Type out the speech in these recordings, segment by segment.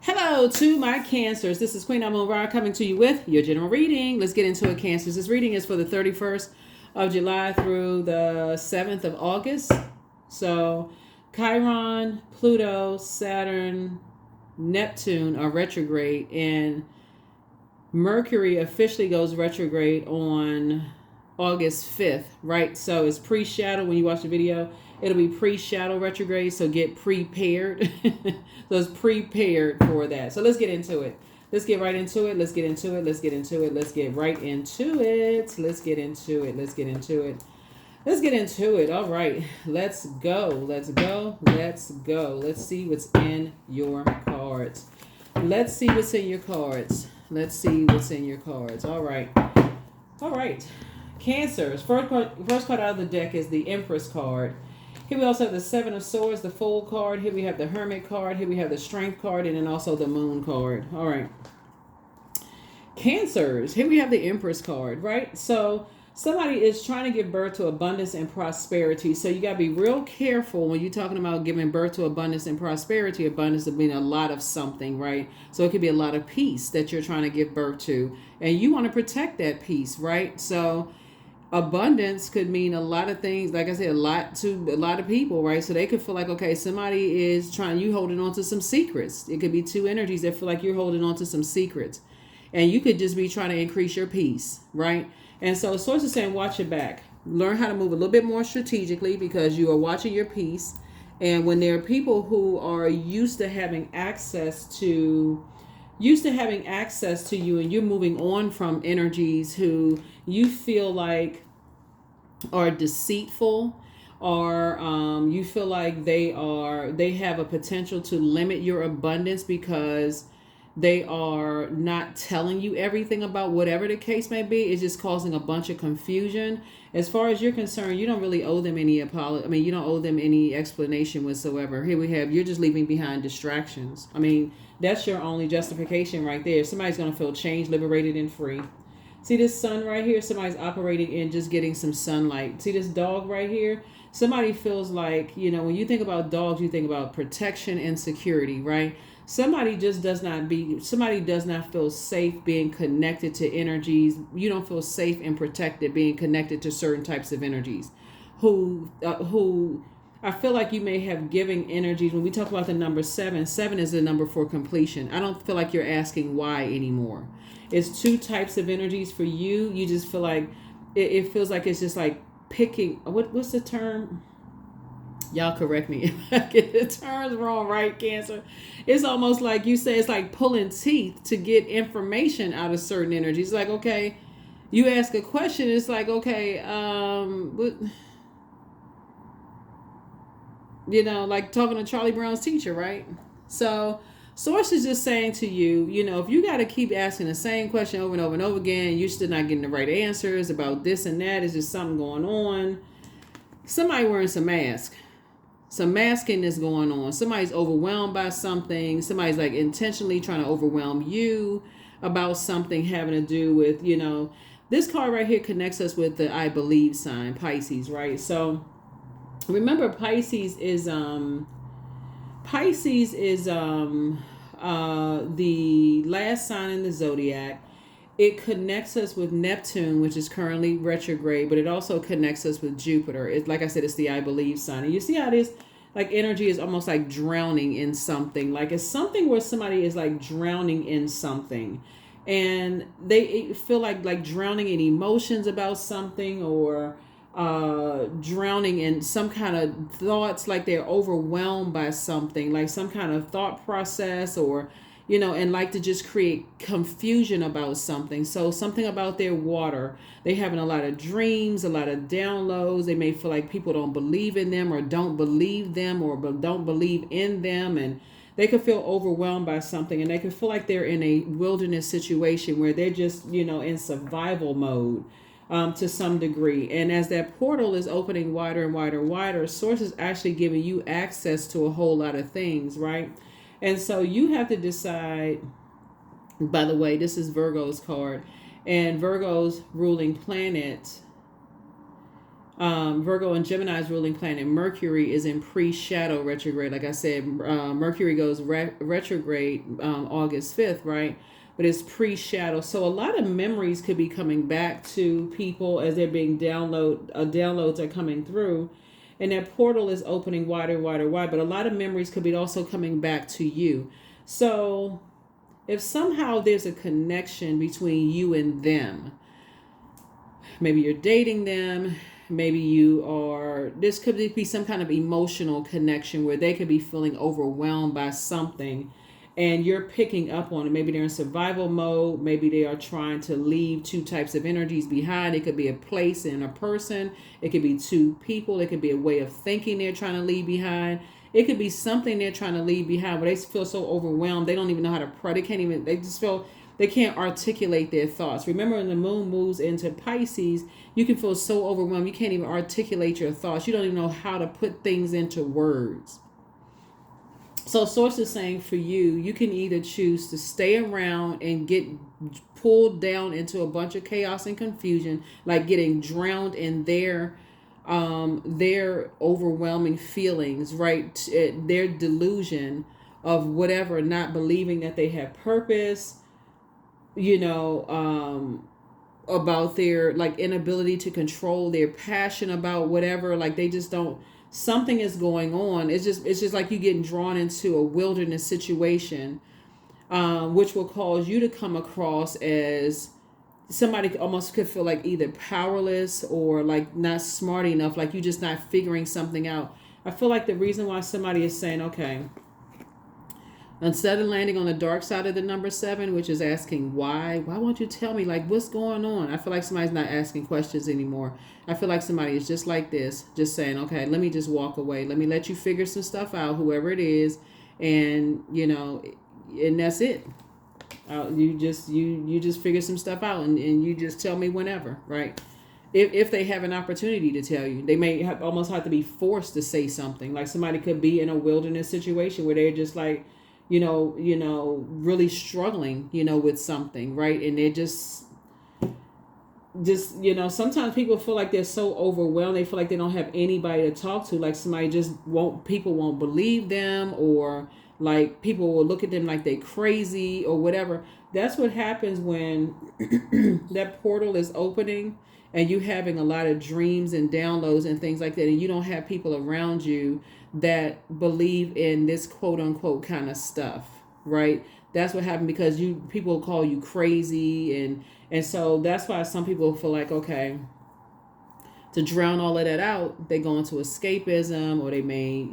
Hello to my Cancers. This is Queen Amun Ra coming to you with your general reading. Let's get into it, Cancers. This reading is for the 31st of July through the 7th of August. So, Chiron, Pluto, Saturn, Neptune are retrograde, and Mercury officially goes retrograde on August 5th, right? So, it's pre shadow when you watch the video. It'll be pre-shadow retrograde, so get prepared. So it's prepared for that. So let's get into it. Let's get right into it. Let's get into it. Let's get into it. Let's get right into it. Let's get into it. Let's get into it. Let's get into it. All right. Let's go. Let's go. Let's go. Let's see what's in your cards. Let's see what's in your cards. Let's see what's in your cards. All right. All right. Cancers. First card out of the deck is the Empress card. Here we also have the Seven of Swords, the Fool card. Here we have the Hermit card. Here we have the Strength card, and then also the Moon card. All right. Cancers. Here we have the Empress card, right? So somebody is trying to give birth to abundance and prosperity. So you got to be real careful when you're talking about giving birth to abundance and prosperity. Abundance of being a lot of something, right? So it could be a lot of peace that you're trying to give birth to. And you want to protect that peace, right? So abundance could mean a lot of things, like I said, a lot to a lot of people, right? So they could feel like, okay, somebody is trying, you holding on to some secrets. It could be two energies that feel like you're holding on to some secrets, and you could just be trying to increase your peace, right? And so source is saying watch your back, learn how to move a little bit more strategically, because you are watching your peace. And when there are people who are used to having access to you, and you're moving on from energies who you feel like are deceitful, or you feel like they have a potential to limit your abundance because they are not telling you everything about whatever the case may be. It's just causing a bunch of confusion. As far as you're concerned, you don't really owe them any apology. I mean, you don't owe them any explanation whatsoever. Here we have, you're just leaving behind distractions. I mean, that's your only justification right there. Somebody's going to feel changed, liberated, and free. See this sun right here? Somebody's operating in just getting some sunlight. See this dog right here? Somebody feels like, when you think about dogs, you think about protection and security, right? Somebody does not feel safe being connected to energies. You don't feel safe and protected being connected to certain types of energies. Who I feel like you may have giving energies. When we talk about the number 7 is the number for completion. I don't feel like you're asking why anymore. It's two types of energies for you. You just feel like it feels like it's just like picking. What's the term? Y'all correct me if I get the terms wrong, right, Cancer? It's almost like you say it's like pulling teeth to get information out of certain energies. It's like, okay, you ask a question, it's like, okay, like talking to Charlie Brown's teacher, right? So source is just saying to you, if you got to keep asking the same question over and over and over again, you're still not getting the right answers about this and that, is just something going on. Somebody wearing some mask. Some masking is going on. Somebody's overwhelmed by something. Somebody's like intentionally trying to overwhelm you about something having to do with, this card right here connects us with the I believe sign, Pisces, right? So remember, Pisces is the last sign in the zodiac. It connects us with Neptune, which is currently retrograde, but it also connects us with Jupiter. It's like I said, it's the I believe sign. And you see how it is? Like energy is almost like drowning in something. Like it's something where somebody is like drowning in something. And they feel like drowning in emotions about something, or drowning in some kind of thoughts, like they're overwhelmed by something, like some kind of thought process, or and like to just create confusion about something. So something about their water, they having a lot of dreams, a lot of downloads. They may feel like people don't believe in them, or don't believe them, or don't believe in them, and they could feel overwhelmed by something, and they could feel like they're in a wilderness situation where they're just in survival mode. To some degree. And as that portal is opening wider and wider and wider, source is actually giving you access to a whole lot of things, right? And so you have to decide. By the way, this is Virgo's card, and Virgo's ruling planet Virgo and Gemini's ruling planet Mercury is in pre-shadow retrograde. Like I said, Mercury goes retrograde August 5th, right? But it's pre-shadow. So a lot of memories could be coming back to people as they're being downloads are coming through. And that portal is opening wider, wider, wide. But a lot of memories could be also coming back to you. So if somehow there's a connection between you and them, maybe you're dating them, maybe this could be some kind of emotional connection where they could be feeling overwhelmed by something and you're picking up on it. Maybe they're in survival mode. Maybe they are trying to leave two types of energies behind. It could be a place and a person. It could be two people. It could be a way of thinking they're trying to leave behind. It could be something they're trying to leave behind where they feel so overwhelmed. They don't even know how to they just feel they can't articulate their thoughts. Remember, when the moon moves into Pisces, you can feel so overwhelmed. You can't even articulate your thoughts. You don't even know how to put things into words. So Source is saying for you, you can either choose to stay around and get pulled down into a bunch of chaos and confusion, like getting drowned in their overwhelming feelings, right? Their delusion of whatever, not believing that they have purpose, about their like inability to control their passion about whatever, like they just don't, something is going on. It's just like you getting drawn into a wilderness situation, which will cause you to come across as somebody almost could feel like either powerless or like not smart enough, like you just not figuring something out. I feel like the reason why somebody is saying, okay, instead of landing on the dark side of the number 7, which is asking why won't you tell me, like, what's going on? I feel like somebody's not asking questions anymore. I feel like somebody is just like this, just saying, okay, let me just walk away. Let me let you figure some stuff out, whoever it is. And, and that's it. You just figure some stuff out and you just tell me whenever, right? If they have an opportunity to tell you, they may almost have to be forced to say something. Like somebody could be in a wilderness situation where they're just like, really struggling, with something, right? And they're just, sometimes people feel like they're so overwhelmed. They feel like they don't have anybody to talk to. Like somebody people won't believe them, or like people will look at them like they crazy or whatever. That's what happens when that portal is opening and you having a lot of dreams and downloads and things like that, and you don't have people around you that believe in this quote unquote kind of stuff, right? That's what happened, because people call you crazy, and so that's why some people feel like, okay, to drown all of that out, they go into escapism, or they may,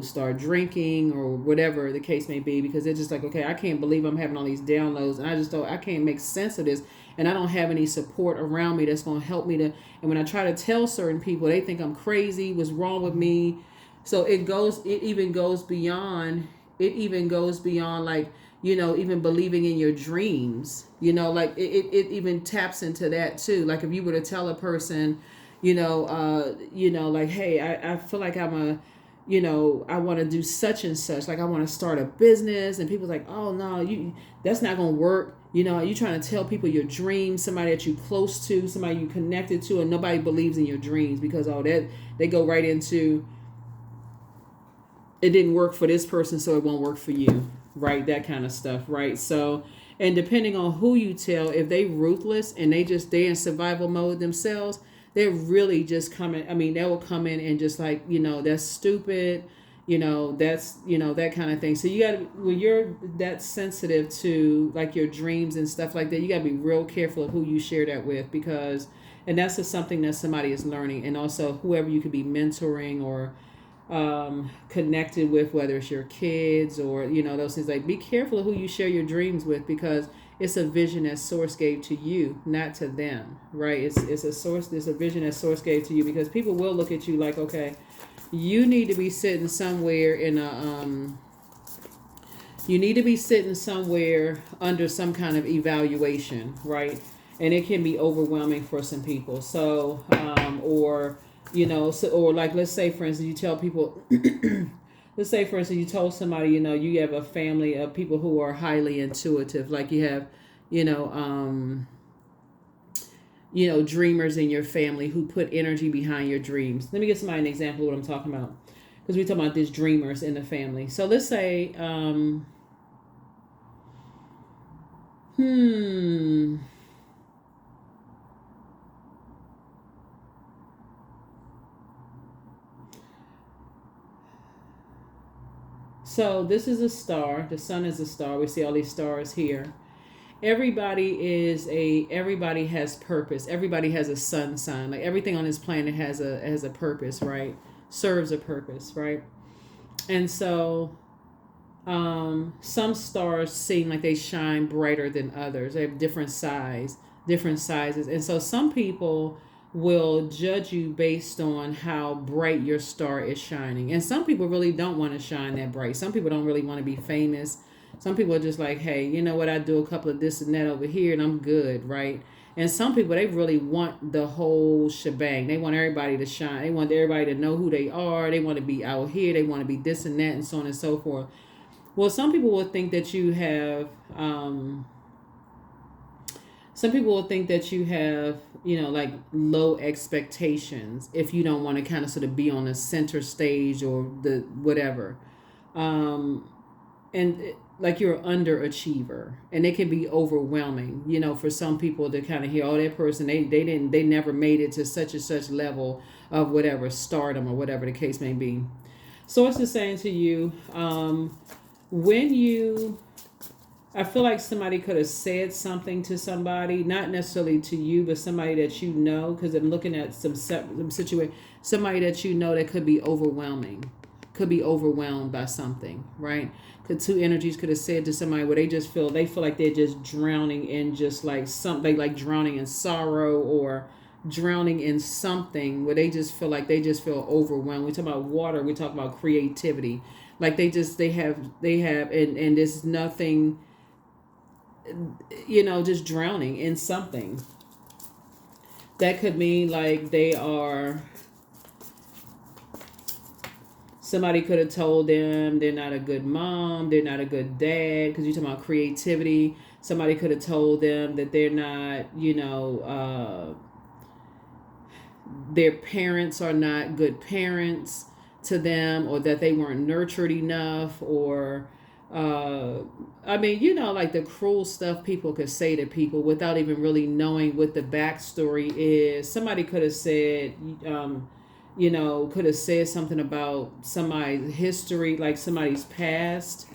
start drinking or whatever the case may be, because they're just like, okay, I can't believe I'm having all these downloads and I can't make sense of this, and I don't have any support around me that's going to help me to, and when I try to tell certain people, they think I'm crazy, what's wrong with me? So it even goes beyond like, even believing in your dreams, like it even taps into that too. Like if you were to tell a person, like, hey, I feel like I want to do such and such, like I want to start a business, and people's like, oh no, that's not gonna work. You trying to tell people your dreams, somebody that you close to, somebody you connected to, and nobody believes in your dreams, because that they go right into, it didn't work for this person, so it won't work for you, right? That kind of stuff, right? So, and depending on who you tell, if they ruthless and they're in survival mode themselves, they're really just coming. I mean, they will come in and just like, that's stupid, that's, that kind of thing. So you got to, when you're that sensitive to like your dreams and stuff like that, you got to be real careful of who you share that with, because, and that's just something that somebody is learning. And also whoever you could be mentoring or connected with, whether it's your kids or those things, like be careful of who you share your dreams with, because it's a vision that Source gave to you, not to them, right? It's a vision that Source gave to you, because people will look at you like, okay, you need to be sitting somewhere under some kind of evaluation, right? And it can be overwhelming for some people. So or like, let's say for instance, you tell people let's say for instance, you told somebody, you have a family of people who are highly intuitive, like you have, dreamers in your family who put energy behind your dreams. Let me give somebody an example of what I'm talking about, because we're talking about these dreamers in the family. So let's say, so this is a star. The sun is a star. We see all these stars here. Everybody has purpose. Everybody has a sun sign. Like everything on this planet has a purpose, right? Serves a purpose, right? And so some stars seem like they shine brighter than others. They have different sizes. And so some people will judge you based on how bright your star is shining. And some people really don't want to shine that bright. Some people don't really want to be famous. Some people are just like, hey, you know what? I do a couple of this and that over here and I'm good, right? And some people, they really want the whole shebang. They want everybody to shine. They want everybody to know who they are. They want to be out here. They want to be this and that and so on and so forth. Well, some people will think that you have, like low expectations if you don't want to kind of sort of be on the center stage or the whatever. Like you're an underachiever, and it can be overwhelming, for some people to kind of hear, oh, that person, they never made it to such and such level of whatever, stardom or whatever the case may be. Source is saying to you, I feel like somebody could have said something to somebody, not necessarily to you, but somebody that you know, because I'm looking at some situation, somebody that you know that could be overwhelmed by something, right? Two energies could have said to somebody where they feel like they're just drowning in just like something, like drowning in sorrow or drowning in something where they feel overwhelmed. We talk about water, we talk about creativity. Like they have and there's nothing, just drowning in something. That could mean like somebody could have told them they're not a good mom, they're not a good dad, because you're talking about creativity. Somebody could have told them that they're not, their parents are not good parents to them, or that they weren't nurtured enough, or like the cruel stuff people could say to people without even really knowing what the backstory is. Somebody could have said, something about somebody's history, like somebody's past,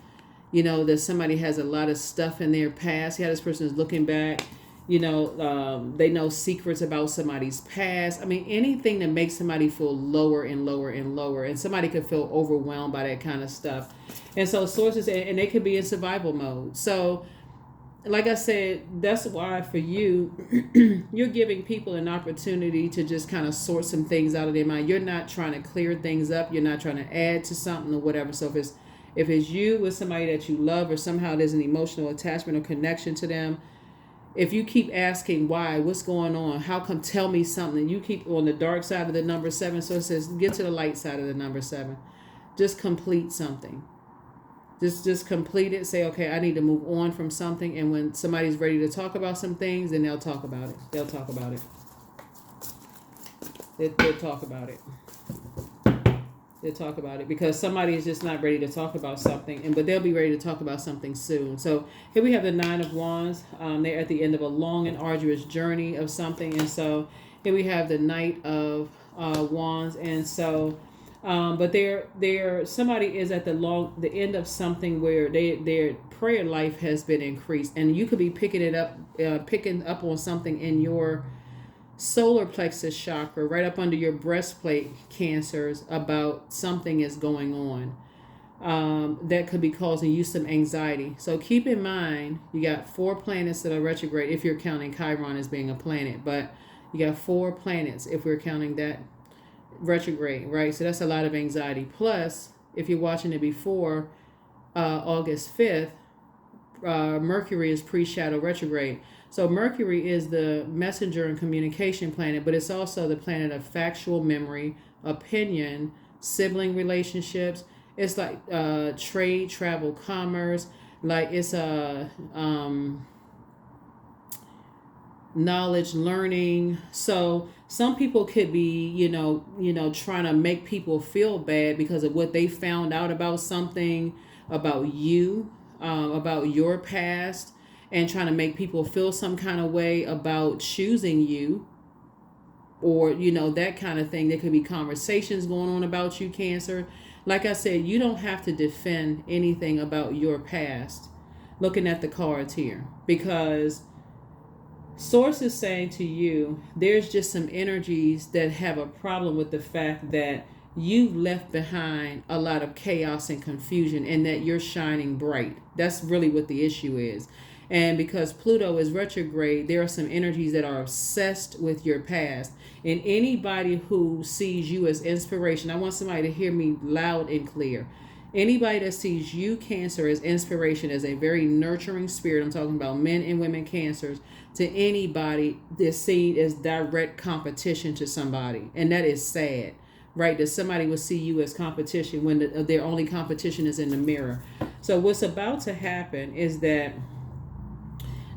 that somebody has a lot of stuff in their past. Yeah, this person is looking back, they know secrets about somebody's past. Anything that makes somebody feel lower and lower and lower, and somebody could feel overwhelmed by that kind of stuff. And so sources, and they could be in survival mode. So like I said, that's why for you, you're giving people an opportunity to just kind of sort some things out of their mind. You're not trying to clear things up. You're not trying to add to something or whatever. So if it's you with somebody that you love, or somehow there's an emotional attachment or connection to them, if you keep asking why, what's going on, how come, tell me something, you keep on the dark side of the number 7. So it says, get to the light side of the number 7. Just complete something. Just complete it. Say, okay, I need to move on from something. And when somebody's ready to talk about some things, then they'll talk about it. They'll talk about it. They'll talk about it. They'll talk about it because somebody is just not ready to talk about something, but they'll be ready to talk about something soon. So here we have the 9 of Wands. They're at the end of a long and arduous journey of something. And so here we have the Knight of Wands. And so but somebody is at the end of something where their prayer life has been increased, and you could be picking up on something in your solar plexus chakra, right up under your breastplate, Cancers, about something is going on that could be causing you some anxiety. So keep in mind, you got 4 planets that are retrograde, if you're counting Chiron as being a planet, but you got 4 planets if we're counting that retrograde, right? So that's a lot of anxiety. Plus, if you're watching it before August 5th, Mercury is pre-shadow retrograde. So Mercury is the messenger and communication planet, but it's also the planet of factual memory, opinion, sibling relationships. It's like trade, travel, commerce. Like it's a knowledge, learning. So some people could be, trying to make people feel bad because of what they found out about something, about you, about your past, and trying to make people feel some kind of way about choosing you, or that kind of thing. There could be conversations going on about you, Cancer. Like I said, you don't have to defend anything about your past. Looking at the cards here, because Source is saying to you, there's just some energies that have a problem with the fact that you've left behind a lot of chaos and confusion, and that you're shining bright. That's really what the issue is. And because Pluto is retrograde, there are some energies that are obsessed with your past. And anybody who sees you as inspiration, I want somebody to hear me loud and clear. Anybody that sees you, Cancer, as inspiration, as a very nurturing spirit, I'm talking about men and women Cancers, to anybody that's seen as direct competition to somebody. And that is sad, right? That somebody would see you as competition when their only competition is in the mirror. So what's about to happen is that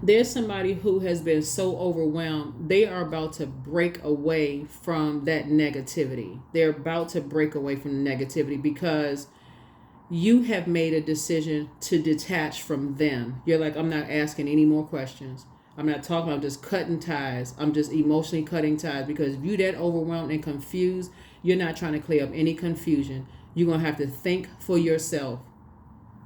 there's somebody who has been so overwhelmed, they are about to break away from that negativity. They're about to break away from the negativity because you have made a decision to detach from them. You're like, I'm not asking any more questions. I'm not talking, I'm just cutting ties. I'm just emotionally cutting ties, because if you're that overwhelmed and confused, you're not trying to clear up any confusion. You're going to have to think for yourself.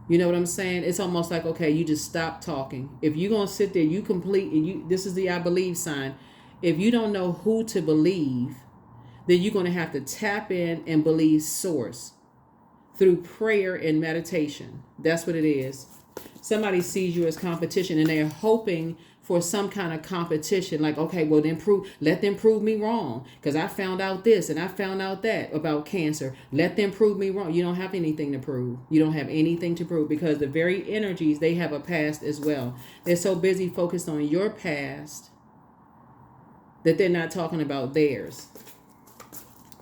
You know what I'm saying? It's almost like, okay, you just stop talking. If you're going to sit there, you complete, and this is the I believe sign. If you don't know who to believe, then you're going to have to tap in and believe Source through prayer and meditation. That's what it is. Somebody sees you as competition, and they're hoping for some kind of competition. Like, okay, well then let them prove me wrong, because I found out this and I found out that about Cancer. Let them prove me wrong. You don't have anything to prove. You don't have anything to prove, because the very energies, they have a past as well. They're so busy focused on your past that they're not talking about theirs.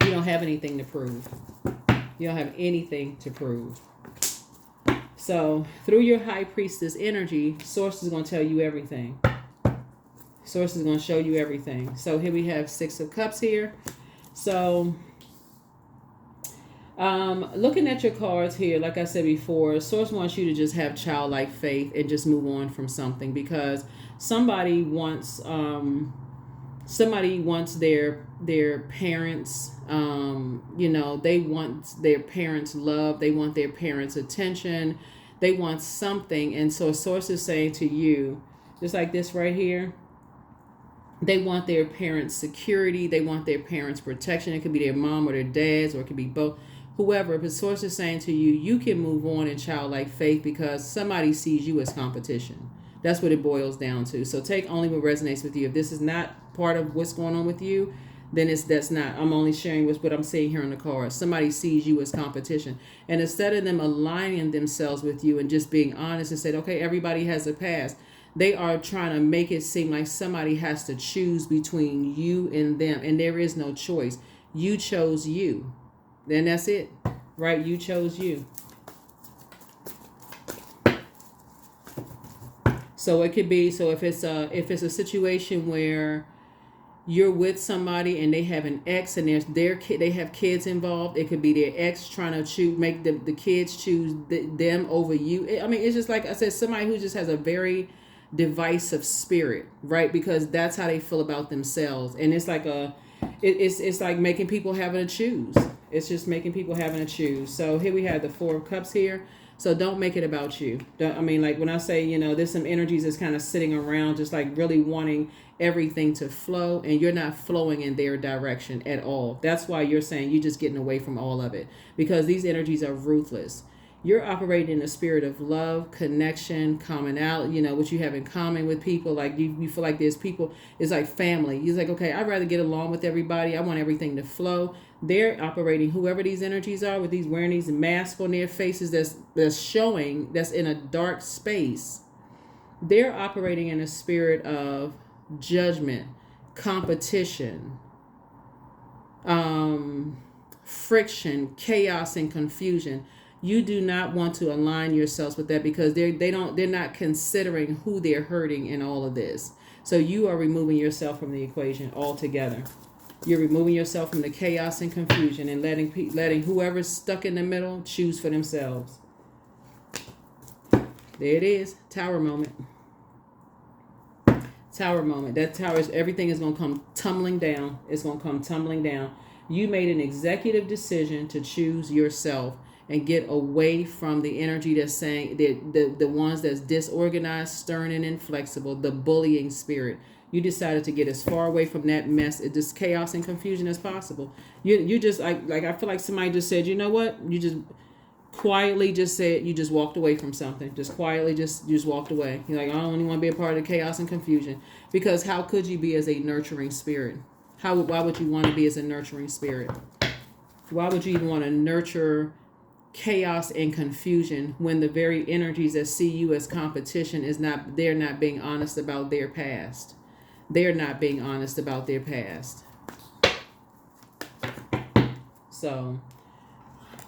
You don't have anything to prove. You don't have anything to prove. So through your High Priestess energy, Source is going to tell you everything. Source is going to show you everything. So here we have Six of Cups here. So looking at your cards here, like I said before, Source wants you to just have childlike faith and just move on from something, because somebody wants their parents, they want their parents' love, they want their parents' attention, they want something. And so Source is saying to you, just like this right here, they want their parents' security, they want their parents' protection. It could be their mom or their dads, or it could be both, whoever. But Source is saying to you, you can move on in childlike faith, because somebody sees you as competition. That's what it boils down to. So take only what resonates with you. If this is not part of what's going on with you, then that's not. I'm only sharing with what I'm seeing here on the card. Somebody sees you as competition. And instead of them aligning themselves with you and just being honest and say, okay, everybody has a past, they are trying to make it seem like somebody has to choose between you and them. And there is no choice. You chose you. Then that's it, right? You chose you. So it could be, so if it's a situation where you're with somebody and they have an ex and they have kids involved, it could be their ex trying to make the kids choose them over you. I mean, it's just like I said, somebody who just has a very divisive spirit, right? Because that's how they feel about themselves. And it's like it's like making people having to choose. It's just making people having to choose. So here we have the Four of Cups here. So don't make it about you. I mean, like when I say, there's some energies that's kind of sitting around just like really wanting everything to flow, and you're not flowing in their direction at all. That's why you're saying you're just getting away from all of it, because these energies are ruthless. You're operating in a spirit of love, connection, commonality, what you have in common with people. Like you feel like there's people, it's like family. You're like, okay, I'd rather get along with everybody. I want everything to flow. They're operating, whoever these energies are, with these wearing these masks on their faces that's showing, that's in a dark space. They're operating in a spirit of judgment, competition, friction, chaos, and confusion. You do not want to align yourselves with that, because they're not considering who they're hurting in all of this. So you are removing yourself from the equation altogether. You're removing yourself from the chaos and confusion and letting whoever's stuck in the middle choose for themselves. There it is. Tower moment. Tower moment. That tower is, everything is going to come tumbling down. It's going to come tumbling down. You made an executive decision to choose yourself and get away from the energy that's saying the ones that's disorganized, stern, and inflexible, the bullying spirit. You decided to get as far away from that mess, this chaos and confusion as possible. You just like I feel like somebody just said, you know what? You just quietly just said, you just walked away from something. Just quietly just walked away. You're like, I don't even want to be a part of the chaos and confusion. Because how could you be as a nurturing spirit? Why would you want to be as a nurturing spirit? Why would you even want to nurture chaos and confusion when the very energies that see you as competition they're not being honest about their past. They're not being honest about their past. So,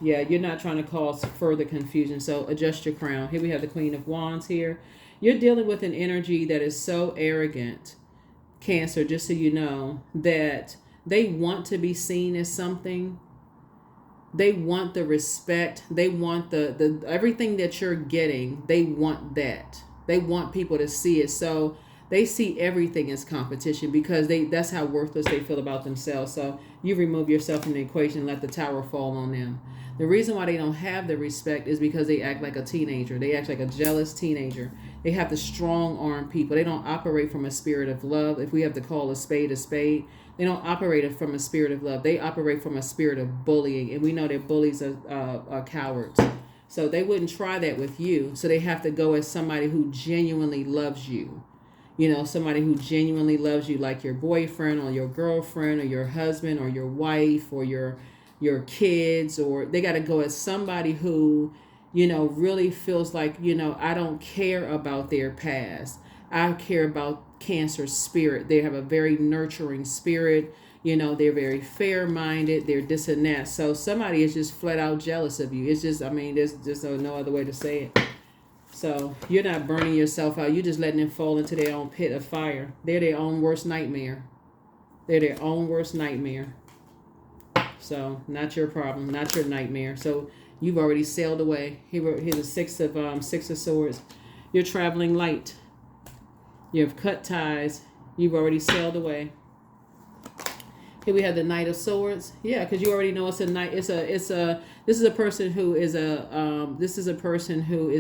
yeah, you're not trying to cause further confusion. So adjust your crown. Here we have the Queen of Wands here. You're dealing with an energy that is so arrogant, Cancer, just so you know, that they want to be seen as something. They want the respect. They want the everything that you're getting. They want that. They want people to see it. So they see everything as competition because that's how worthless they feel about themselves. So you remove yourself from the equation and let the tower fall on them. The reason why they don't have the respect is because they act like a teenager. They act like a jealous teenager. They have to strong-arm people. They don't operate from a spirit of love. If we have to call a spade, they don't operate from a spirit of love. They operate from a spirit of bullying. And we know that bullies are cowards. So they wouldn't try that with you. So they have to go as somebody who genuinely loves you. You know, somebody who genuinely loves you, like your boyfriend or your girlfriend or your husband or your wife or your kids, or they got to go as somebody who, you know, really feels like, you know, I don't care about their past. I care about Cancer's spirit. They have a very nurturing spirit. You know, they're very fair-minded. They're this and that. So somebody is just flat out jealous of you. It's just, I mean, there's just no other way to say it. So you're not burning yourself out. You're just letting them fall into their own pit of fire. They're their own worst nightmare. They're their own worst nightmare. So not your problem, not your nightmare. So you've already sailed away. Here's the six of swords. You're traveling light. You have cut ties. You've already sailed away. Here we have the Knight of Swords. Yeah, because you already know it's a knight. This is a person who is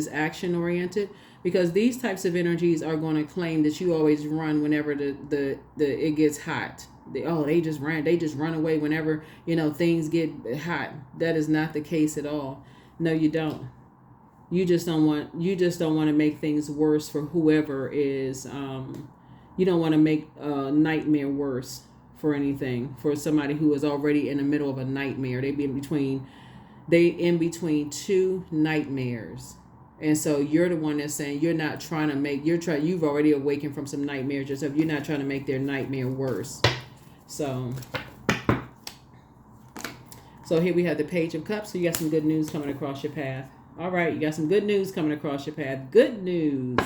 action oriented, because these types of energies are going to claim that you always run whenever it gets hot. They just run away whenever, you know, things get hot. That is not the case at all. No, you don't. You just don't want to make things worse for whoever is. You don't want to make a nightmare worse for anything, for somebody who is already in the middle of a nightmare. They in between two nightmares. And so you're the one that's saying you're not trying to make, you've already awakened from some nightmares yourself. You're not trying to make their nightmare worse. So here we have the Page of Cups. So you got some good news coming across your path. All right, you got some good news coming across your path. Good news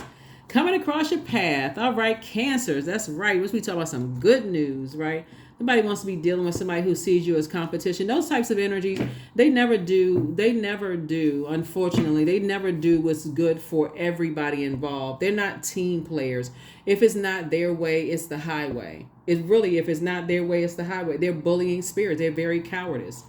coming across your path. All right, Cancers. That's right. We talk about some good news, right? Nobody wants to be dealing with somebody who sees you as competition. Those types of energies, they never do. Unfortunately, they never do what's good for everybody involved. They're not team players. If it's not their way, it's the highway. If it's not their way, it's the highway. They're bullying spirits. They're very cowardice.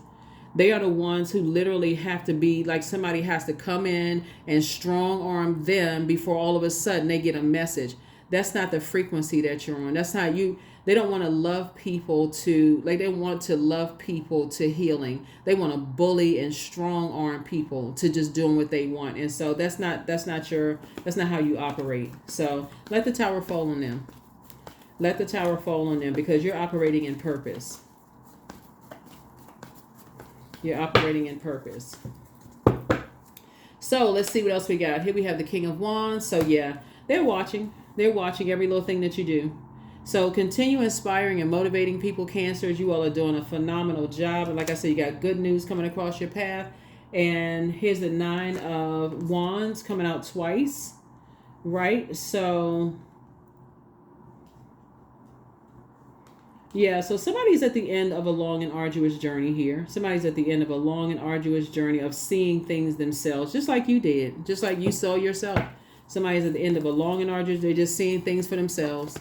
They are the ones who literally have to be like, somebody has to come in and strong arm them before all of a sudden they get a message. That's not the frequency that you're on. That's not you. They don't want to love people they want to love people to healing. They want to bully and strong arm people to just doing what they want. And so that's not how you operate. So let the tower fall on them. Let the tower fall on them, because you're operating in purpose. You're operating in purpose. So let's see what else we got. Here we have the King of Wands. So yeah, they're watching. They're watching every little thing that you do. So continue inspiring and motivating people, Cancers. You all are doing a phenomenal job. And like I said, you got good news coming across your path. And here's the 9 of Wands coming out twice. Right? So Yeah, so somebody's at the end of a long and arduous journey here. Somebody's at the end of a long and arduous journey of seeing things themselves, just like you did, just like you saw yourself. Somebody's at the end of a long and arduous, they're just seeing things for themselves.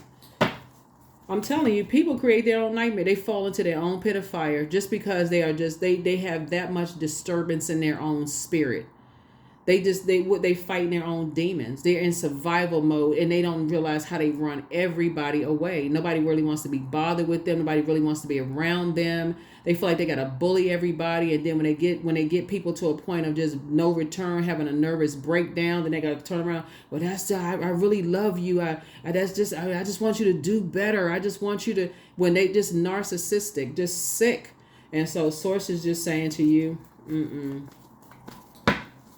I'm telling you, people create their own nightmare. They fall into their own pit of fire just because they have that much disturbance in their own spirit. They fight their own demons. They're in survival mode and they don't realize how they run everybody away. Nobody really wants to be bothered with them. Nobody really wants to be around them. They feel like they gotta bully everybody, and then when they get people to a point of just no return, having a nervous breakdown, then they gotta turn around. Well, I really love you. I just want you to do better. I just want you to, when they just narcissistic, just sick. And so source is just saying to you, mm-mm.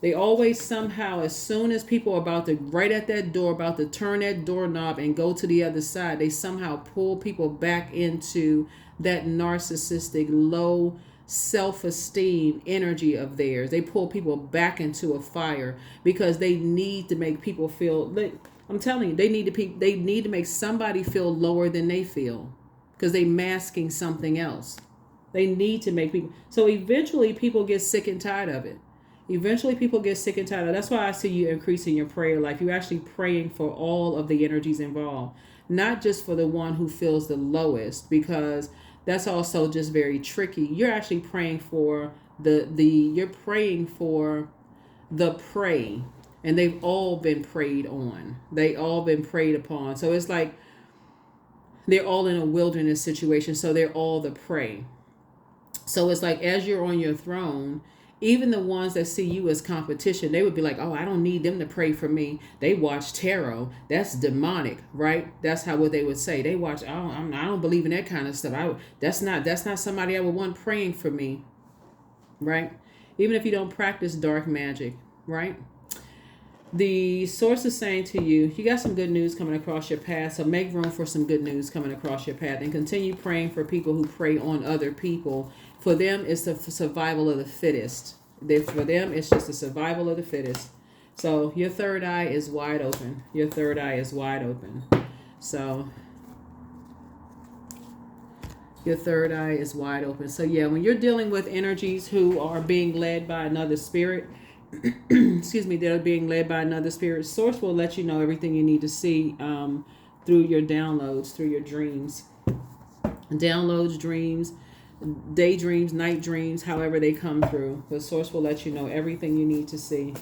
They always somehow, as soon as people are about to, right at that door, about to turn that doorknob and go to the other side, they somehow pull people back into that narcissistic, low self-esteem energy of theirs. They pull people back into a fire because they need to make people feel. I'm telling you, they need to make somebody feel lower than they feel because they masking something else. They need to make people. So eventually, people get sick and tired of it. Eventually, people get sick and tired. That's why I see you increasing your prayer life. You're actually praying for all of the energies involved, not just for the one who feels the lowest, because that's also just very tricky. You're actually praying for you're praying for the prey, and they've all been preyed on. They all been preyed upon. So it's like they're all in a wilderness situation. So they're all the prey. So it's like as you're on your throne, even the ones that see you as competition, they would be like, "Oh, I don't need them to pray for me. They watch tarot. That's demonic, right?" That's how what they would say. They watch. Oh, I don't believe in that kind of stuff. That's not somebody I would want praying for me, right? Even if you don't practice dark magic, right? The source is saying to you, you got some good news coming across your path, so make room for some good news coming across your path and continue praying for people who prey on other people. For them, it's the survival of the fittest. For them, it's just the survival of the fittest. So your third eye is wide open. Your third eye is wide open. So your third eye is wide open. So yeah, when you're dealing with energies who are being led by another spirit, excuse me, they're being led by another spirit, source will let you know everything you need to see through your downloads, through your dreams. Downloads, dreams, daydreams, night dreams, however they come through. The source will let you know everything you need to see.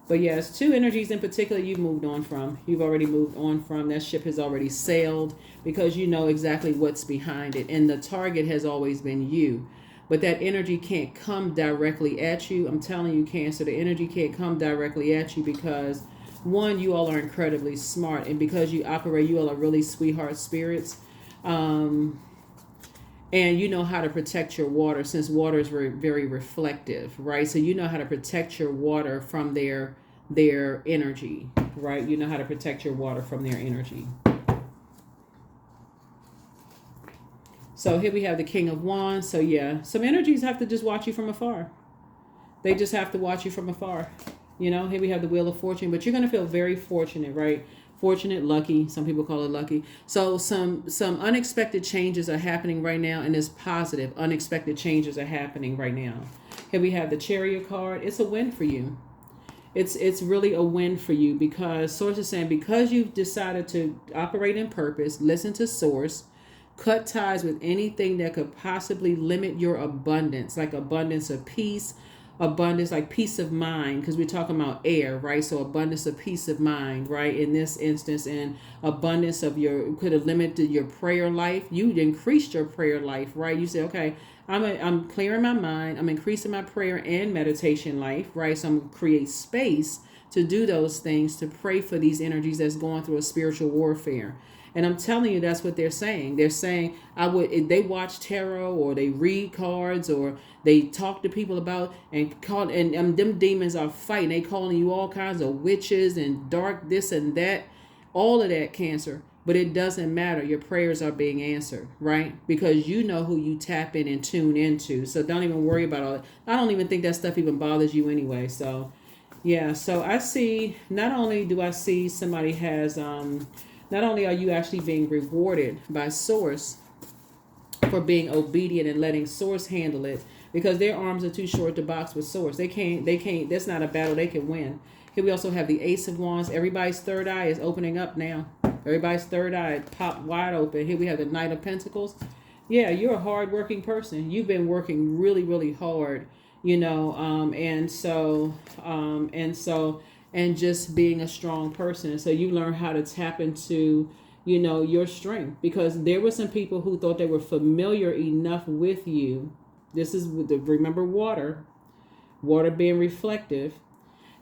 But yes, two energies in particular you've moved on from. You've already moved on from. That ship has already sailed because you know exactly what's behind it. And the target has always been you. But that energy can't come directly at you. I'm telling you, Cancer, the energy can't come directly at you because, one, you all are incredibly smart. And because you all are really sweetheart spirits. And you know how to protect your water, since water is very, very reflective, right? So you know how to protect your water from their energy, right? You know how to protect your water from their energy. So here we have the King of Wands. So yeah, some energies have to just watch you from afar. They just have to watch you from afar. You know, here we have the Wheel of Fortune, but you're going to feel very fortunate, right? Fortunate, lucky. Some people call it lucky. So some unexpected changes are happening right now, and it's positive. Unexpected changes are happening right now. Here we have the Chariot card. It's a win for you. It's really a win for you because Source is saying because you've decided to operate in purpose, listen to Source, cut ties with anything that could possibly limit your abundance, like abundance of peace, abundance like peace of mind, because we're talking about air, right? So abundance of peace of mind, right? In this instance, and abundance of could have limited your prayer life. You increased your prayer life, right? You say, okay, I'm clearing my mind, I'm increasing my prayer and meditation life, right? So I'm going to create space to do those things, to pray for these energies that's going through a spiritual warfare. And I'm telling you, that's what they're saying. They're saying, if they watch tarot or they read cards or they talk to people about and them demons are fighting. They calling you all kinds of witches and dark this and that, all of that, Cancer. But it doesn't matter. Your prayers are being answered, right? Because you know who you tap in and tune into. So don't even worry about all that. I don't even think that stuff even bothers you anyway. So yeah, so I see, not only do I see somebody has not only are you actually being rewarded by source for being obedient and letting source handle it, because their arms are too short to box with source. They can't, that's not a battle they can win. Here we also have the Ace of Wands. Everybody's third eye is opening up now. Everybody's third eye popped wide open. Here we have the Knight of Pentacles. Yeah, you're a hard-working person. You've been working really, really hard, and just being a strong person. And so you learn how to tap into, your strength, because there were some people who thought they were familiar enough with you. This is remember water being reflective.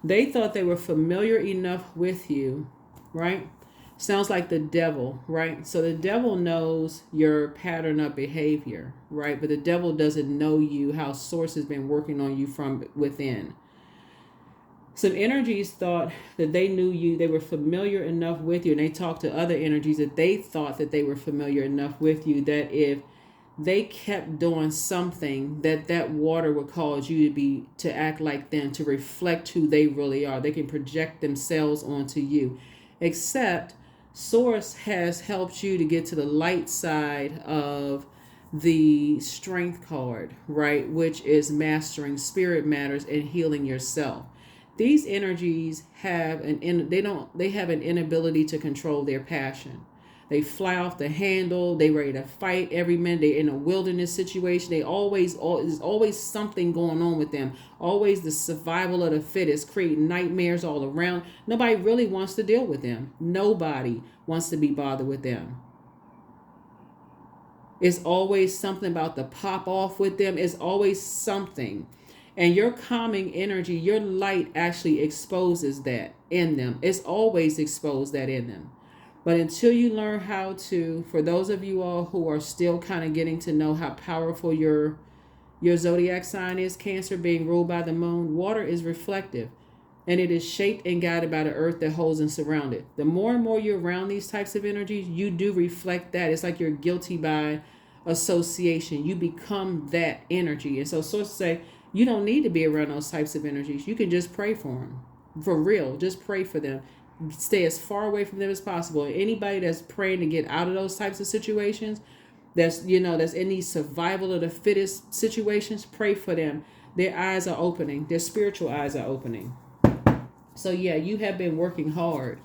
They thought they were familiar enough with you, right? Sounds like the devil, right? So the devil knows your pattern of behavior, right? But the devil doesn't know you, how source has been working on you from within. Some energies thought that they knew you, they were familiar enough with you, and they talked to other energies that they thought that they were familiar enough with you, that if they kept doing something, that water would cause you to act like them, to reflect who they really are. They can project themselves onto you. Except source has helped you to get to the light side of the strength card, right? Which is mastering spirit matters and healing yourself. These energies have they have an inability to control their passion. They fly off the handle. They ready to fight every minute. They're in a wilderness situation. There's always something going on with them. Always the survival of the fittest, creating nightmares all around. Nobody really wants to deal with them. Nobody wants to be bothered with them. It's always something about the pop off with them. It's always something. And your calming energy, your light actually exposes that in them. It's always exposed that in them. But until you learn how to, for those of you all who are still kind of getting to know how powerful your zodiac sign is, Cancer, being ruled by the moon, water is reflective. And it is shaped and guided by the earth that holds and surrounds it. The more and more you're around these types of energies, you do reflect that. It's like you're guilty by association. You become that energy. And so sources say, you don't need to be around those types of energies. You can just pray for them. For real, just pray for them. Stay as far away from them as possible. Anybody that's praying to get out of those types of situations, that's in these survival of the fittest situations, pray for them. Their eyes are opening. Their spiritual eyes are opening. So yeah, you have been working hard,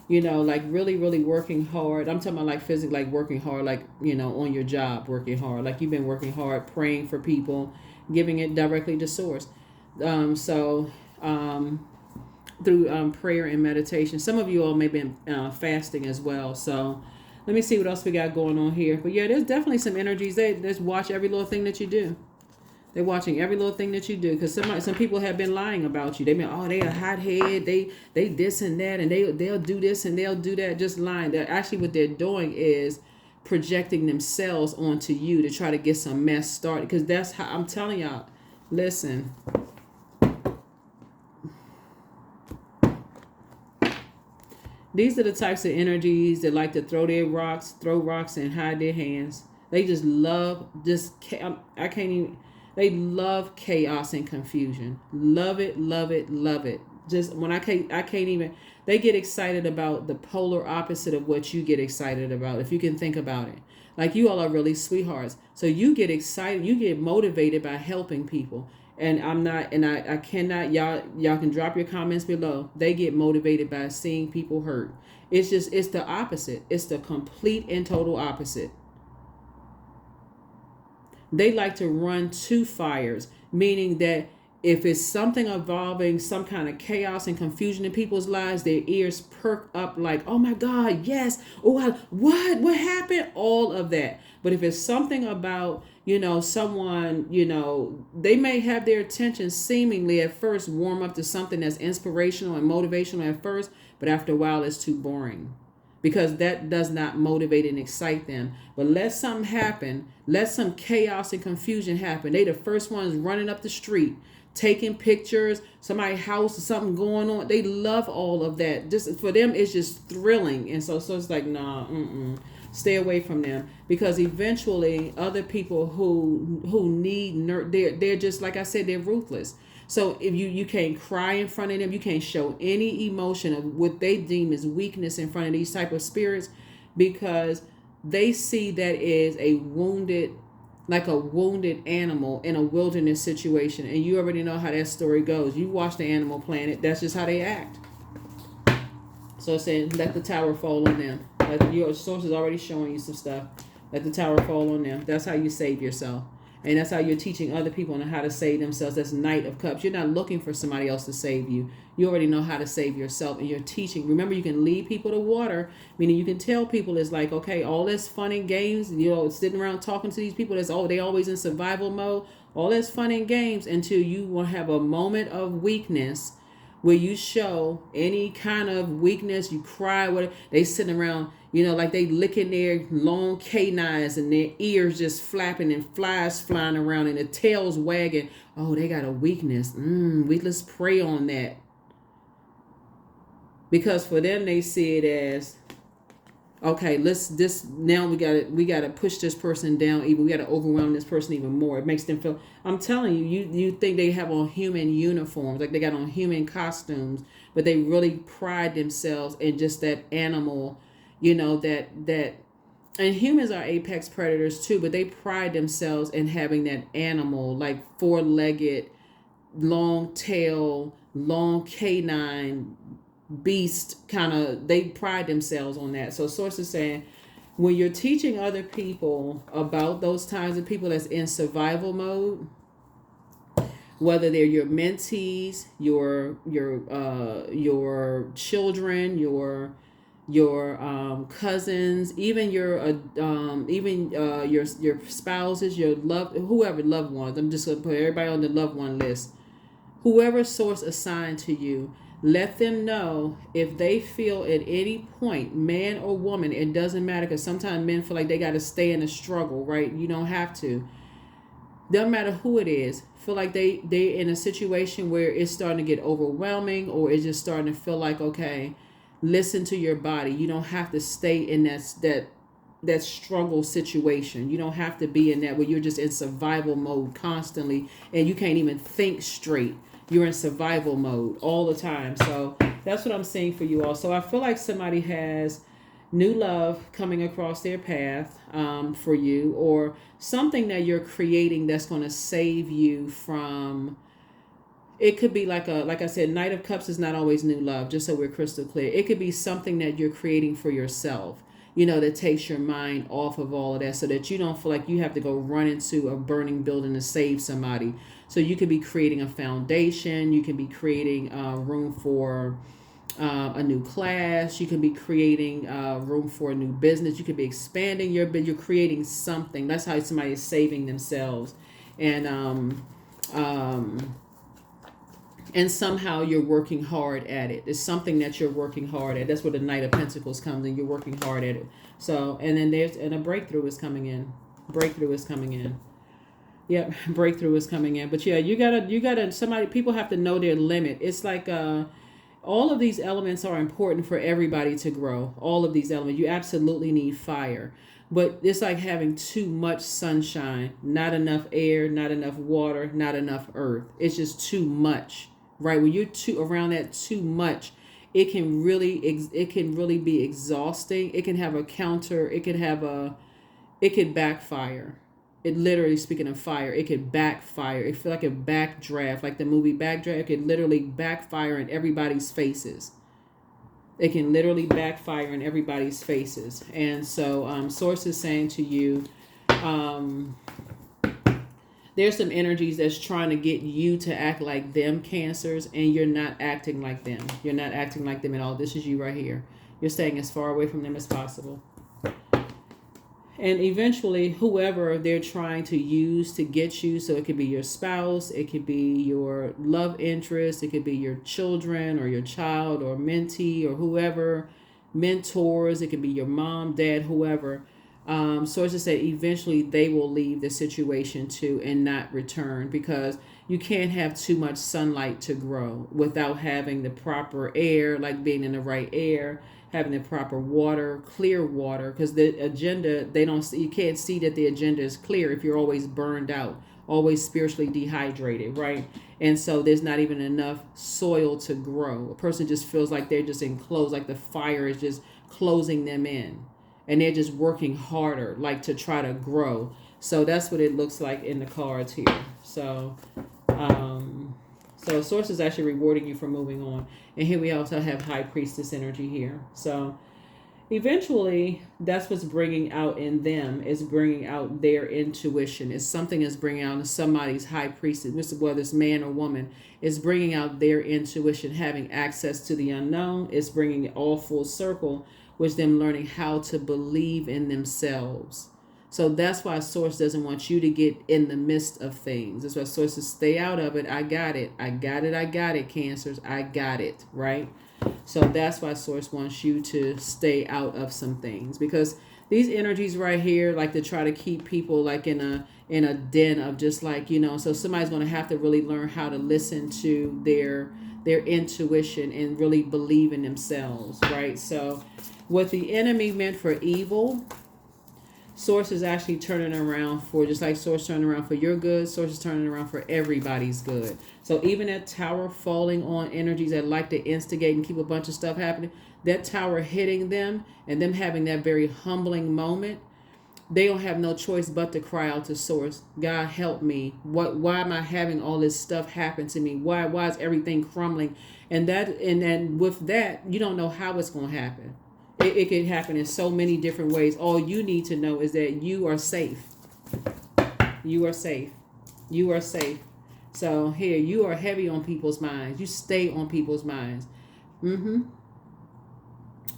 like really, really working hard. I'm talking about like physically, like working hard, like, on your job, working hard. Like you've been working hard, praying for people, giving it directly to source. Through prayer and meditation. Some of you all may be fasting as well. So let me see what else we got going on here. But yeah, there's definitely some energies. They just watch every little thing that you do. They're watching every little thing that you do, because some people have been lying about you. They've been, they a hothead. They this and that, and they'll do this and they'll do that. Just lying. They're actually, what they're doing is projecting themselves onto you to try to get some mess started. Because that's how, I'm telling y'all. Listen. These are the types of energies that like to throw rocks and hide their hands. They just love, they love chaos and confusion. Love it, love it, love it. Just when I can't even, they get excited about the polar opposite of what you get excited about, if you can think about it. Like, you all are really sweethearts. So you get excited, you get motivated by helping people. And I cannot, y'all can drop your comments below. They get motivated by seeing people hurt. It's the opposite. It's the complete and total opposite. They like to run to fires, meaning that if it's something involving some kind of chaos and confusion in people's lives, their ears perk up like, oh my God, yes. Oh, what happened? All of that. But if it's something about, someone, they may have their attention seemingly at first warm up to something that's inspirational and motivational at first, but after a while it's too boring, because that does not motivate and excite them. But let something happen, let some chaos and confusion happen. They the first ones running up the street, taking pictures, somebody's house, something going on. They love all of that. Just for them, it's just thrilling. And so it's like, nah, stay away from them, because eventually other people who need they're just, like I said, they're ruthless. So if you can't cry in front of them, you can't show any emotion of what they deem as weakness in front of these type of spirits, because they see that as a wounded, like a wounded animal in a wilderness situation. And you already know how that story goes. You watch the Animal Planet, that's just how they act. So it's saying, let the tower fall on them. Like, your source is already showing you some stuff. Let the tower fall on them. That's how you save yourself. And that's how you're teaching other people on how to save themselves. That's Knight of Cups. You're not looking for somebody else to save you. You already know how to save yourself, and you're teaching. Remember, you can lead people to water, meaning you can tell people it's like, okay, all this fun and games, sitting around talking to these people that's they always in survival mode. All this fun and games until you will have a moment of weakness where you show any kind of weakness, you cry, whatever. They sitting around, like they licking their long canines and their ears just flapping and flies flying around and the tails wagging. Oh, they got a weakness. Let's pray on that. Because for them, they see it as, okay, now we gotta push this person down even. We gotta overwhelm this person even more. It makes them feel, I'm telling you think they have on human uniforms, like they got on human costumes, but they really pride themselves in just that animal, that and humans are apex predators too, but they pride themselves in having that animal, like four-legged, long tail, long canine beast kind of. They pride themselves on that. So source is saying, when you're teaching other people about those kinds of people that's in survival mode, whether they're your mentees, your children, your cousins, even your spouses, your whoever loved ones. I'm just gonna put everybody on the loved one list. Whoever source assigned to you, let them know if they feel at any point, man or woman, it doesn't matter, because sometimes men feel like they got to stay in a struggle, right? You don't have to. Doesn't matter who it is. Feel like they in a situation where it's starting to get overwhelming, or it's just starting to feel like, okay, listen to your body. You don't have to stay in that struggle situation. You don't have to be in that where you're just in survival mode constantly and you can't even think straight. You're in survival mode all the time. So that's what I'm saying for you all. So I feel like somebody has new love coming across their path for you, or something that you're creating that's going to save you from. It could be like I said, Knight of Cups is not always new love, just so we're crystal clear. It could be something that you're creating for yourself, that takes your mind off of all of that, so that you don't feel like you have to go run into a burning building to save somebody. So you could be creating a foundation. You can be creating room for a new class. You can be creating room for a new business. You could be expanding you're creating something. That's how somebody is saving themselves. And somehow you're working hard at it. It's something that you're working hard at. That's where the Knight of Pentacles comes in. You're working hard at it. So, and then a breakthrough is coming in. Breakthrough is coming in. Yep, breakthrough is coming in. But yeah, you gotta, people have to know their limit. It's like, all of these elements are important for everybody to grow. All of these elements. You absolutely need fire. But it's like having too much sunshine, not enough air, not enough water, not enough earth. It's just too much. Right, when you're around that too much, it can really be exhausting. It can have a counter. It could backfire. It literally, speaking of fire, it could backfire. It feel like a backdraft, like the movie Backdraft. It could literally backfire in everybody's faces. It can literally backfire in everybody's faces. And so, source is saying to you, there's some energies that's trying to get you to act like them, Cancers, and you're not acting like them. You're not acting like them at all. This is you right here. You're staying as far away from them as possible. And eventually, whoever they're trying to use to get you, so it could be your spouse, it could be your love interest, it could be your children or your child or mentee or whoever, mentors, it could be your mom, dad, whoever. Sources say eventually they will leave the situation too and not return, because you can't have too much sunlight to grow without having the proper air, like being in the right air, having the proper water, clear water, because the agenda, you can't see that the agenda is clear if you're always burned out, always spiritually dehydrated, right? And so there's not even enough soil to grow. A person just feels like they're just enclosed, like the fire is just closing them in, and they're just working harder, like to try to grow. So that's what it looks like in the cards here. So source is actually rewarding you for moving on. And here we also have high priestess energy here. So eventually that's what's bringing out in them, is bringing out their intuition. Is something is bringing out somebody's high priestess, whether it's man or woman, is bringing out their intuition, having access to the unknown. It's bringing it all full circle, with them learning how to believe in themselves. So that's why source doesn't want you to get in the midst of things. That's why source says, stay out of it. I got it. I got it. I got it, Cancers. I got it. Right? So that's why source wants you to stay out of some things, because these energies right here like to try to keep people like in a den of just like, so somebody's going to have to really learn how to listen to their intuition and really believe in themselves, right? So what the enemy meant for evil, source is actually turning around for, just like source turning around for your good, source is turning around for everybody's good. So even that tower falling on energies that like to instigate and keep a bunch of stuff happening, that tower hitting them and them having that very humbling moment, they don't have no choice but to cry out to source. God help me. Why am I having all this stuff happen to me? Why is everything crumbling? And then with that, you don't know how it's going to happen. It can happen in so many different ways. All you need to know is that you are safe. You are safe. You are safe. So here, you are heavy on people's minds. You stay on people's minds.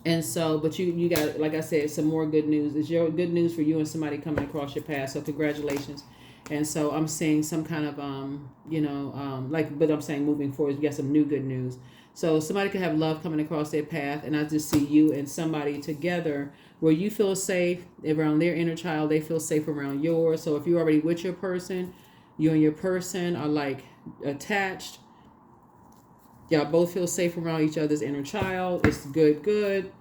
And so, but you got, like I said, some more good news. It's your good news for you and somebody coming across your path. So congratulations. And so I'm seeing some kind of, but I'm saying moving forward, you got some new good news. So somebody could have love coming across their path, and I just see you and somebody together where you feel safe around their inner child. They feel safe around yours. So if you're already with your person, you and your person are like attached. Y'all both feel safe around each other's inner child. It's good.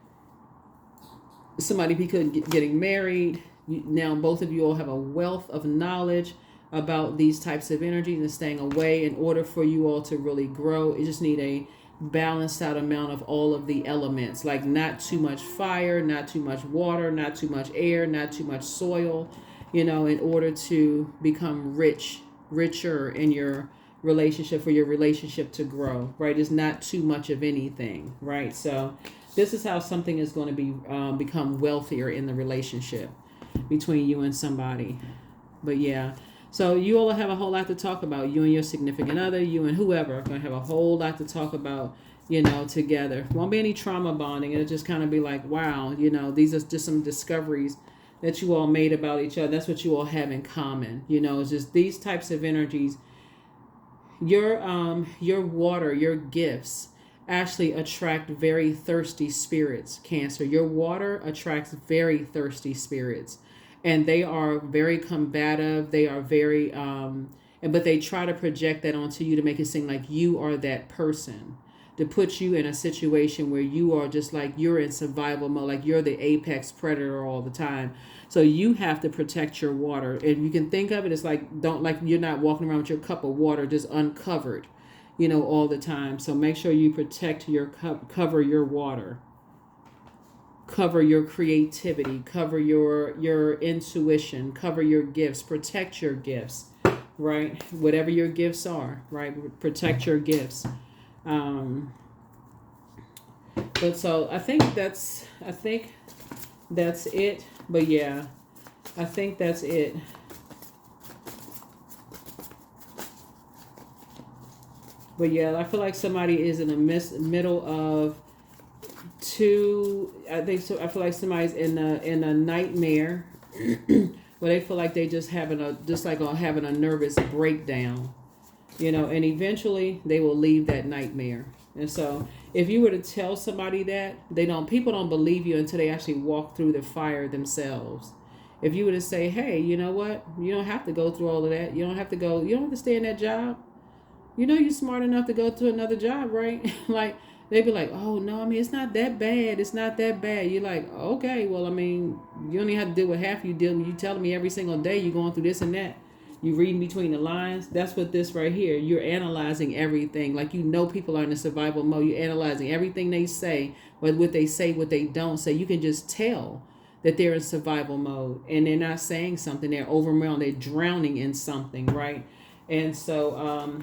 Somebody getting married. Now both of you all have a wealth of knowledge about these types of energies and staying away in order for you all to really grow. You just need a balanced out amount of all of the elements, like not too much fire, not too much water, not too much air, not too much soil, in order to become richer in your relationship, for your relationship to grow, right? It's not too much of anything, right? So this is how something is going to be become wealthier in the relationship between you and somebody. But yeah, so you all have a whole lot to talk about. You and your significant other, you and whoever are going to have a whole lot to talk about, together. Won't be any trauma bonding. It'll just kind of be like, wow, these are just some discoveries that you all made about each other. That's what you all have in common. It's just these types of energies. Your water, your gifts actually attract very thirsty spirits, Cancer. Your water attracts very thirsty spirits. And they are very combative. They are very, but they try to project that onto you to make it seem like you are that person, to put you in a situation where you are just like, you're in survival mode, like you're the apex predator all the time. So you have to protect your water. And you can think of it as like, you're not walking around with your cup of water just uncovered, all the time. So make sure you protect your cup, cover your water. Cover your creativity, cover your intuition, cover your gifts, protect your gifts, right? Whatever your gifts are, right? Protect your gifts. But so I think that's it. But yeah, I think that's it. But yeah, I feel like somebody is in the middle of I feel like somebody's in a nightmare where they feel like they just having a nervous breakdown, and eventually they will leave that nightmare. And so if you were to tell somebody that, people don't believe you until they actually walk through the fire themselves. If you were to say, hey, you know what? You don't have to go through all of that. You don't have to stay in that job. You're smart enough to go to another job, right? Like, they'd be like, oh, no, it's not that bad. It's not that bad. You're like, okay, well, you only have to deal with half you deal with. You telling me every single day you're going through this and that. you reading between the lines. That's what this right here. You're analyzing everything. Like, you know, people are in a survival mode. You're analyzing everything they say, what they say, what they don't say. You can just tell that they're in survival mode, and they're not saying something. They're overwhelmed. They're drowning in something, right? And so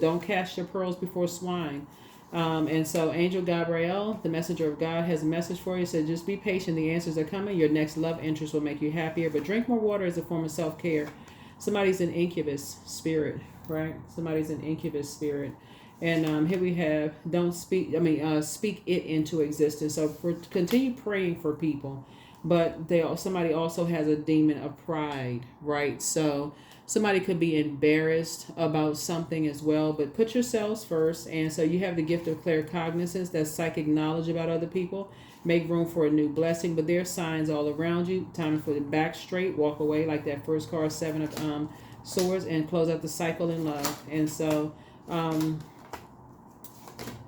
don't cast your pearls before swine. And so Angel Gabriel, the messenger of God, has a message for you. Said, just be patient. The answers are coming. Your next love interest will make you happier. But drink more water as a form of self-care. Somebody's an incubus spirit, right? Somebody's an incubus spirit. And here we have, don't speak, speak it into existence. So continue praying for people. But somebody also has a demon of pride, right? So somebody could be embarrassed about something as well, but put yourselves first. And so you have the gift of claircognizance, that's psychic knowledge about other people. Make room for a new blessing, but there are signs all around you. Time for the back straight, walk away like that first card, 7 of swords, and close out the cycle in love. And so,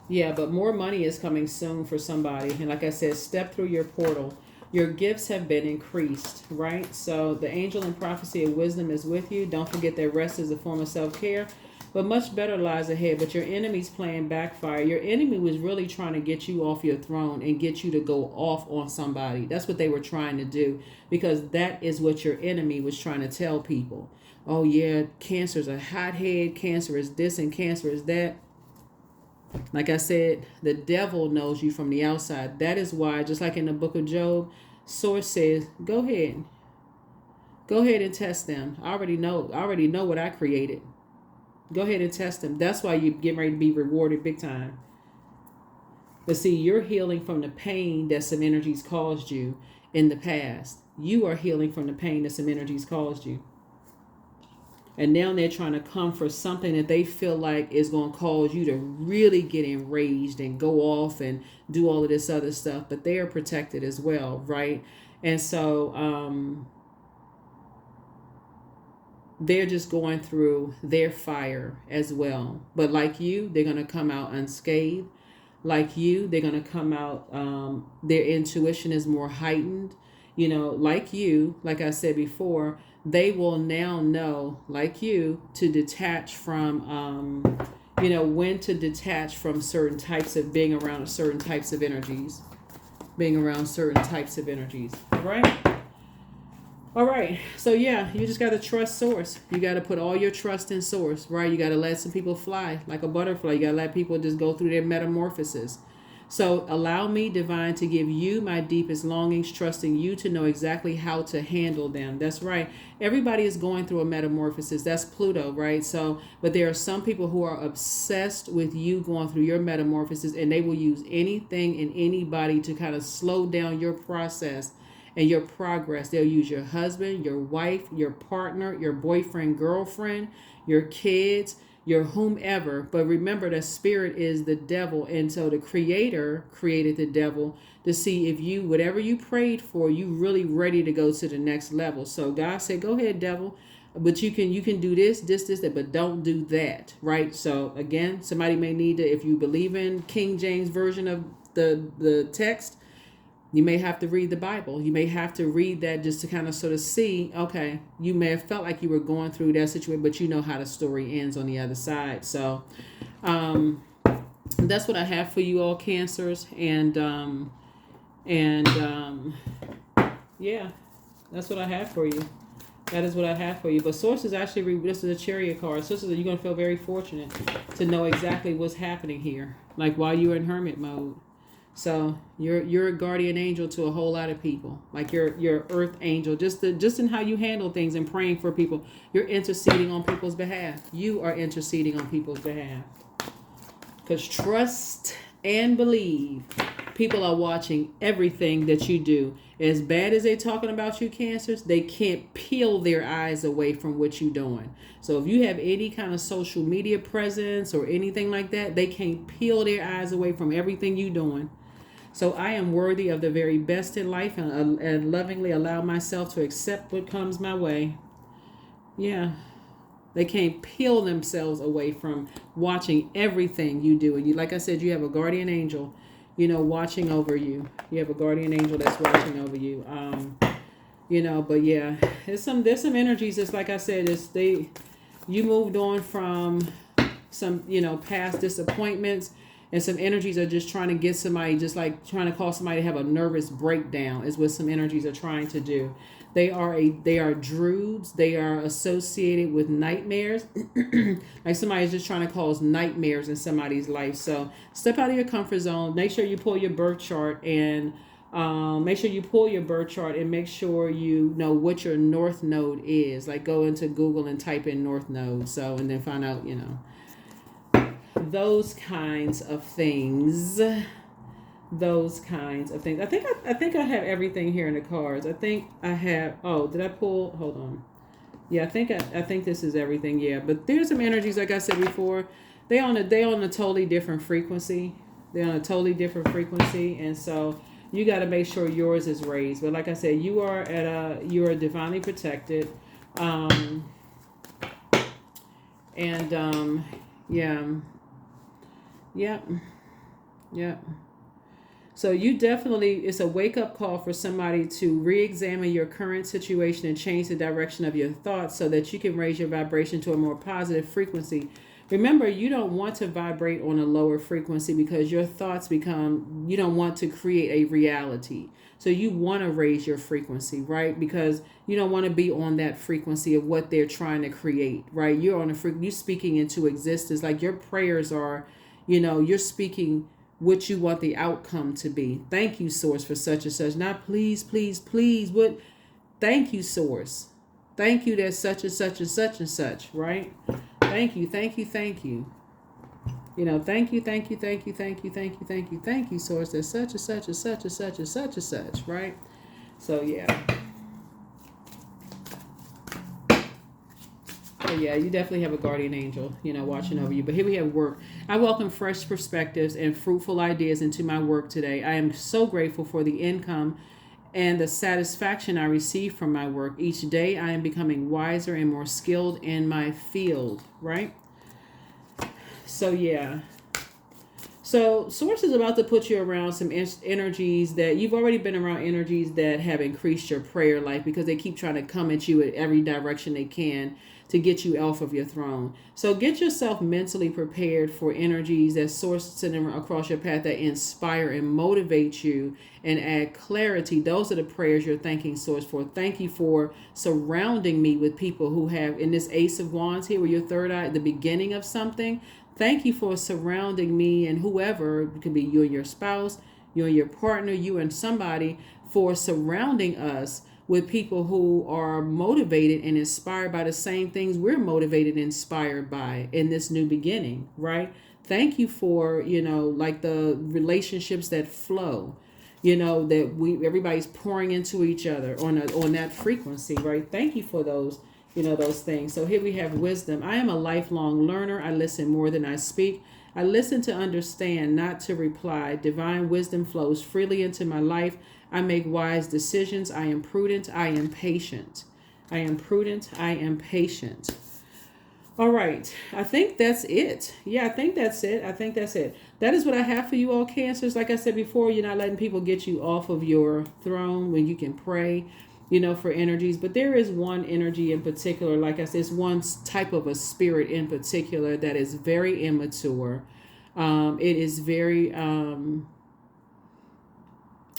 yeah, but more money is coming soon for somebody. And like I said, step through your portal. Your gifts have been increased, right? So the angel and prophecy of wisdom is with you. Don't forget that rest is a form of self-care. But much better lies ahead. But your enemy's playing backfire. Your enemy was really trying to get you off your throne and get you to go off on somebody. That's what they were trying to do. Because that is what your enemy was trying to tell people. Oh, yeah, Cancer's a hothead. Cancer is this and Cancer is that. Like I said, the devil knows you from the outside. That is why, just like in the book of Job, Source says, go ahead. Go ahead and test them. I already know what I created. Go ahead and test them. That's why you get ready to be rewarded big time. But see, you're healing from the pain that some energies caused you in the past. You are healing from the pain that some energies caused you. And now they're trying to come for something that they feel like is going to cause you to really get enraged and go off and do all of this other stuff. But they are protected as well, right? And so they're just going through their fire as well. But like you, they're going to come out unscathed. Like you, they're going to come out, their intuition is more heightened. You know, like you, like I said before, they will now know, like you, to detach from, when to detach from certain types of being around certain types of energies. Being around certain types of energies. Right? All right. So, yeah, you just got to trust source. You got to put all your trust in source, right? You got to let some people fly like a butterfly. You got to let people just go through their metamorphosis. So allow me, divine, to give you my deepest longings, trusting you to know exactly how to handle them. That's right. Everybody is going through a metamorphosis. That's Pluto, right? So, but there are some people who are obsessed with you going through your metamorphosis, and they will use anything and anybody to kind of slow down your process and your progress. They'll use your husband, your wife, your partner, your boyfriend, girlfriend, your kids, your whomever. But remember that spirit is the devil. And so the creator created the devil to see if you, whatever you prayed for, you really ready to go to the next level. So God said, go ahead, devil. But you can do this, that, but don't do that. Right? So again, somebody may need to, if you believe in King James version of the text, you may have to read the Bible. You may have to read that just to kind of sort of see, okay, you may have felt like you were going through that situation, but you know how the story ends on the other side. So that's what I have for you all, Cancers. And yeah, that's what I have for you. That is what I have for you. But sources actually, this is a Chariot card. Sources, you're going to feel very fortunate to know exactly what's happening here, like while you're in hermit mode. So you're a guardian angel to a whole lot of people, like you're earth angel, just in how you handle things and praying for people. You're interceding on people's behalf. You are interceding on people's behalf. Because trust and believe, people are watching everything that you do. As bad as they're talking about you, Cancers, they can't peel their eyes away from what you're doing. So if you have any kind of social media presence or anything like that, they can't peel their eyes away from everything you're doing. So I am worthy of the very best in life and lovingly allow myself to accept what comes my way. Yeah. They can't peel themselves away from watching everything you do. And you, like I said, you have a guardian angel, watching over you. You have a guardian angel that's watching over you. But yeah, there's some energies. It's like I said, you moved on from some, past disappointments, and some energies are just trying to get somebody, just like trying to cause somebody to have a nervous breakdown is what some energies are trying to do. They are druids. They are associated with nightmares. Like somebody's just trying to cause nightmares in somebody's life. So step out of your comfort zone. Make sure you pull your birth chart and make sure you know what your north node is. Like go into Google and type in north node. So, and then find out, those kinds of things. I think I have everything here in the cards. I think I have. Oh, did I pull? Hold on. Yeah, I think this is everything. Yeah, but there's some energies, like I said before. They on a totally different frequency. They're on a totally different frequency, and so you got to make sure yours is raised. But like I said, you are divinely protected, um, and yeah, yeah, yeah. So it's a wake up call for somebody to re-examine your current situation and change the direction of your thoughts so that you can raise your vibration to a more positive frequency. Remember, you don't want to vibrate on a lower frequency because your thoughts you don't want to create a reality. So you want to raise your frequency, right? Because you don't want to be on that frequency of what they're trying to create, right? You're speaking into existence. Like your prayers are, you're speaking what you want the outcome to be. Thank you, Source, for such and such. Not please, please, please. What? Thank you, Source. Thank you, that such and such and such and such, right? Thank you, thank you, thank you. Thank you, thank you, thank you, thank you, thank you, thank you, thank you, Source. That such and such and such and such and such and such, right? So yeah. So yeah, you definitely have a guardian angel, watching over you. But here we have work. I welcome fresh perspectives and fruitful ideas into my work today. I am so grateful for the income and the satisfaction I receive from my work. Each day I am becoming wiser and more skilled in my field, right? So yeah. So Source is about to put you around some energies that you've already been around, energies that have increased your prayer life because they keep trying to come at you at every direction they can to get you off of your throne. So get yourself mentally prepared for energies that Source sending across your path that inspire and motivate you and add clarity. Those are the prayers you're thanking Source for. Thank you for surrounding me with people who have, in this Ace of Wands here, with your third eye at the beginning of something. Thank you for surrounding me and whoever, it could be you and your spouse, you and your partner, you and somebody, for surrounding us with people who are motivated and inspired by the same things we're motivated and inspired by in this new beginning, right? Thank you for, like the relationships that flow, that everybody's pouring into each other on that frequency, right? Thank you for those things. So here we have wisdom. I am a lifelong learner. I listen more than I speak. I listen to understand, not to reply. Divine wisdom flows freely into my life. I make wise decisions. I am prudent. I am patient. I am prudent. I am patient. All right. I think that's it. Yeah, I think that's it. That is what I have for you all, Cancers. Like I said before, you're not letting people get you off of your throne when you can pray, for energies. But there is one energy in particular, like I said, it's one type of a spirit in particular that is very immature. It is very,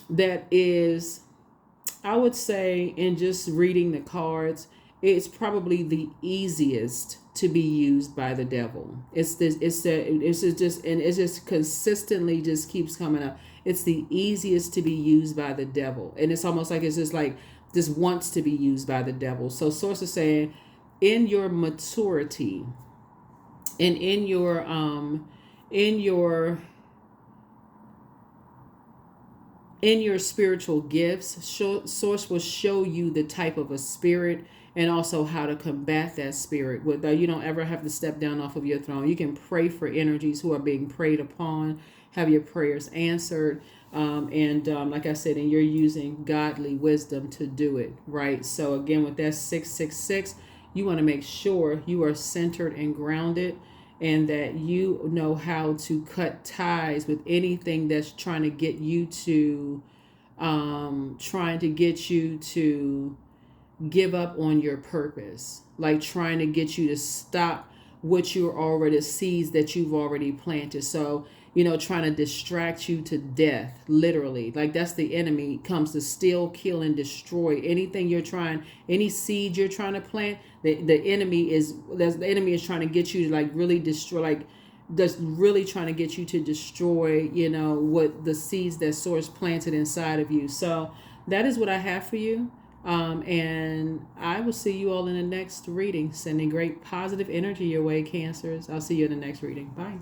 that is, I would say, in just reading the cards, it's probably the easiest to be used by the devil. It's just consistently just keeps coming up. It's the easiest to be used by the devil. And it's almost like it's just like this wants to be used by the devil. So Source is saying, in your maturity and in your spiritual gifts, Source will show you the type of a spirit and also how to combat that spirit. You don't ever have to step down off of your throne. You can pray for energies who are being preyed upon, have your prayers answered. Like I said, and you're using godly wisdom to do it, right? So again, with that 666, you want to make sure you are centered and grounded, and that you know how to cut ties with anything that's trying to get you to trying to get you to give up on your purpose, like trying to get you to stop what you're already, seeds that you've already planted. So, trying to distract you to death, literally. Like that's the enemy comes to steal, kill, and destroy anything you're trying, any seed you're trying to plant. The enemy is trying to get you to like really destroy, like just really trying to get you to destroy, what the seeds that source planted inside of you. So that is what I have for you. And I will see you all in the next reading. Sending great positive energy your way, Cancers. I'll see you in the next reading. Bye.